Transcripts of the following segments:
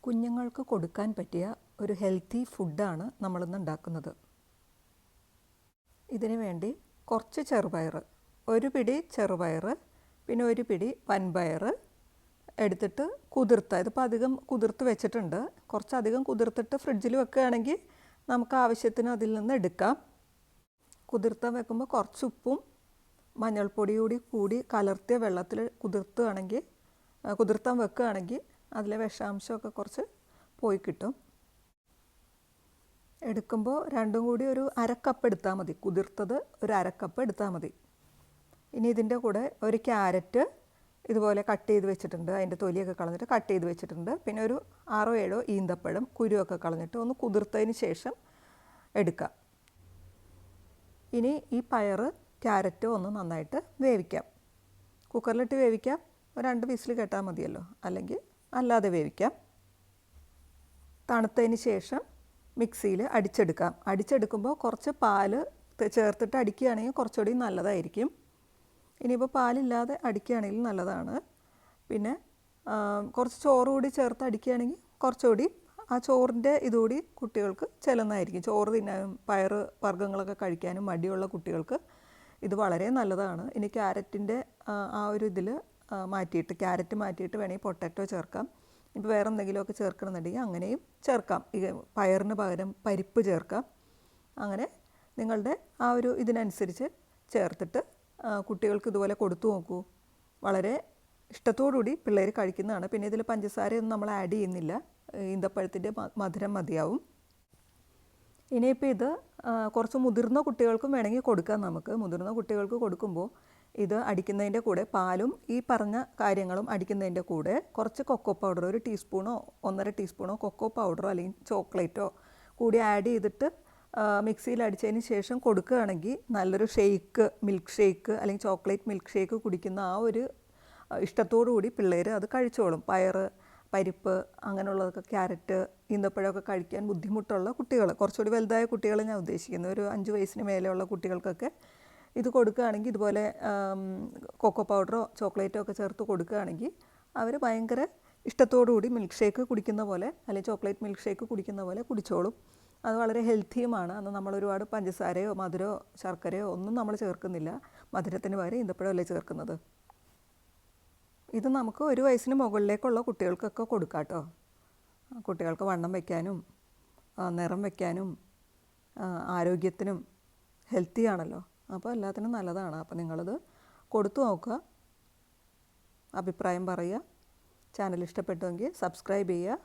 കുഞ്ഞുങ്ങൾക്ക് കൊടുക്കാൻ പറ്റിയ ഒരു ഹെൽത്തി ഫുഡാണ് നമ്മളിന്ന് ഉണ്ടാക്കുന്നത്. ഇതിനു വേണ്ടി കുറച്ച് ചെറുപയർ, ഒരു പിടി ചെറുപയർ, പിന്നെ ഒരു പിടി വൻപയർ എടുത്തിട്ട് കുതിർത്ത, ഇതിപ്പോൾ അധികം കുതിർത്ത് വെച്ചിട്ടുണ്ട്. കുറച്ചധികം കുതിർത്തിട്ട് ഫ്രിഡ്ജിൽ വെക്കുകയാണെങ്കിൽ നമുക്ക് ആവശ്യത്തിന് അതിൽ നിന്ന് എടുക്കാം. കുതിർത്താൻ വെക്കുമ്പോൾ കുറച്ച് ഉപ്പും മഞ്ഞൾപ്പൊടി കൂടി കലർത്തിയ വെള്ളത്തിൽ കുതിർത്താൻ വെക്കുകയാണെങ്കിൽ അതിലെ വിഷാംശമൊക്കെ കുറച്ച് പോയി കിട്ടും. എടുക്കുമ്പോൾ രണ്ടും കൂടി ഒരു അരക്കപ്പ് എടുത്താൽ മതി. കുതിർത്തത് ഒരു അരക്കപ്പ് എടുത്താൽ മതി. ഇനി ഇതിൻ്റെ കൂടെ ഒരു ക്യാരറ്റ് ഇതുപോലെ കട്ട് ചെയ്ത് വെച്ചിട്ടുണ്ട്, അതിൻ്റെ തൊലിയൊക്കെ കളഞ്ഞിട്ട് കട്ട് ചെയ്ത് വെച്ചിട്ടുണ്ട്. പിന്നെ ഒരു 6-7 ഈന്തപ്പഴം കുരുവൊക്കെ കളഞ്ഞിട്ട് ഒന്ന് കുതിർത്തതിന് ശേഷം എടുക്കാം. ഇനി ഈ പയർ ക്യാരറ്റ് ഒന്ന് നന്നായിട്ട് വേവിക്കാം. കുക്കറിലിട്ട് വേവിക്കാം, ഒരു 2 വിസിൽ കേട്ടാൽ മതിയല്ലോ, അല്ലെങ്കിൽ അല്ലാതെ വേവിക്കാം. തണുത്തതിന് ശേഷം മിക്സിയിൽ അടിച്ചെടുക്കാം. അടിച്ചെടുക്കുമ്പോൾ കുറച്ച് പാൽ ചേർത്തിട്ട് അടിക്കുകയാണെങ്കിൽ കുറച്ചുകൂടി നല്ലതായിരിക്കും. ഇനിയിപ്പോൾ പാലില്ലാതെ അടിക്കുകയാണെങ്കിൽ നല്ലതാണ്. പിന്നെ കുറച്ച് ചോറ് കൂടി ചേർത്ത് അടിക്കുകയാണെങ്കിൽ കുറച്ചുകൂടി ആ ചോറിൻ്റെ ഇതുകൂടി കുട്ടികൾക്ക് ചെല്ലുന്നതായിരിക്കും. ചോറ് തിന്നാനും പയർ വർഗ്ഗങ്ങളൊക്കെ കഴിക്കാനും മടിയുള്ള കുട്ടികൾക്ക് ഇത് വളരെ നല്ലതാണ്. ഇനി ക്യാരറ്റിൻ്റെ ആ ഒരു ഇതിൽ ക്യാരറ്റ് മാറ്റിയിട്ട് വേണമെങ്കിൽ പൊട്ടാറ്റോ ചേർക്കാം. ഇപ്പോൾ വേറെ എന്തെങ്കിലുമൊക്കെ ചേർക്കണമെന്നുണ്ടെങ്കിൽ അങ്ങനെയും ചേർക്കാം. ഈ പയറിന് പകരം പരിപ്പ് ചേർക്കാം. അങ്ങനെ നിങ്ങളുടെ ആ ഒരു ഇതിനനുസരിച്ച് ചേർത്തിട്ട് കുട്ടികൾക്ക് ഇതുപോലെ കൊടുത്തു നോക്കൂ. വളരെ ഇഷ്ടത്തോടുകൂടി പിള്ളേർ കഴിക്കുന്നതാണ്. പിന്നെ ഇതിൽ പഞ്ചസാരയൊന്നും നമ്മൾ ആഡ് ചെയ്യുന്നില്ല, ഈന്തപ്പഴത്തിൻ്റെ മധുരം മതിയാവും. ഇനിയിപ്പോൾ ഇത് കുറച്ച് മുതിർന്ന കുട്ടികൾക്കും വേണമെങ്കിൽ കൊടുക്കാം. നമുക്ക് മുതിർന്ന കുട്ടികൾക്ക് കൊടുക്കുമ്പോൾ ഇത് അടിക്കുന്നതിൻ്റെ കൂടെ പാലും ഈ പറഞ്ഞ കാര്യങ്ങളും അടിക്കുന്നതിൻ്റെ കൂടെ കുറച്ച് കൊക്കോ പൗഡർ, 1 ടീസ്പൂണോ 1.5 ടീസ്പൂണോ കൊക്കോ പൗഡറോ അല്ലെങ്കിൽ ചോക്ലേറ്റോ കൂടി ആഡ് ചെയ്തിട്ട് മിക്സിയിൽ അടിച്ചതിന് ശേഷം കൊടുക്കുകയാണെങ്കിൽ നല്ലൊരു മിൽക്ക് ഷേക്ക് അല്ലെങ്കിൽ ചോക്ലേറ്റ് മിൽക്ക് ഷേക്ക് കുടിക്കുന്ന ആ ഒരു ഇഷ്ടത്തോടു കൂടി പിള്ളേർ അത് കഴിച്ചോളും. പരിപ്പ് അങ്ങനെയുള്ളതൊക്കെ, ക്യാരറ്റ്, ഈന്തപ്പഴമൊക്കെ കഴിക്കാൻ ബുദ്ധിമുട്ടുള്ള കുട്ടികൾ, കുറച്ചുകൂടി വലുതായ കുട്ടികൾ ഞാൻ ഉദ്ദേശിക്കുന്നത്, ഒരു 5 വയസ്സിന് മേലെയുള്ള കുട്ടികൾക്കൊക്കെ ഇത് കൊടുക്കുകയാണെങ്കിൽ ഇതുപോലെ കൊക്കോ പൗഡറോ ചോക്ലേറ്റോ ഒക്കെ ചേർത്ത് കൊടുക്കുകയാണെങ്കിൽ അവർ ഭയങ്കര ഇഷ്ടത്തോടുകൂടി മിൽക്ക് ഷേക്ക് കുടിക്കുന്ന പോലെ അല്ലെങ്കിൽ ചോക്ലേറ്റ് മിൽക്ക് ഷേക്ക് കുടിക്കുന്ന പോലെ കുടിച്ചോളും. അത് വളരെ ഹെൽത്തിയുമാണ്. അന്ന് നമ്മൾ ഒരുപാട് പഞ്ചസാരയോ മധുരമോ ശർക്കരയോ ഒന്നും നമ്മൾ ചേർക്കുന്നില്ല. മധുരത്തിന് പകരം ഈന്തപ്പഴമല്ലേ ചേർക്കുന്നത്. ഇത് നമുക്ക് 1 വയസ്സിന് മുകളിലേക്കുള്ള കുട്ടികൾക്കൊക്കെ കൊടുക്കാം കേട്ടോ. കുട്ടികൾക്ക് വണ്ണം വയ്ക്കാനും നിറം വയ്ക്കാനും ആരോഗ്യത്തിനും ഹെൽത്തിയാണല്ലോ. അപ്പോൾ എല്ലാത്തിനും നല്ലതാണ്. അപ്പോൾ നിങ്ങളിത് കൊടുത്തു നോക്കുക, അഭിപ്രായം പറയുക. ചാനൽ ഇഷ്ടപ്പെട്ടുവെങ്കിൽ സബ്സ്ക്രൈബ് ചെയ്യുക,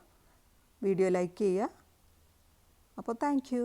വീഡിയോ ലൈക്ക് ചെയ്യുക. അപ്പോൾ താങ്ക് യു.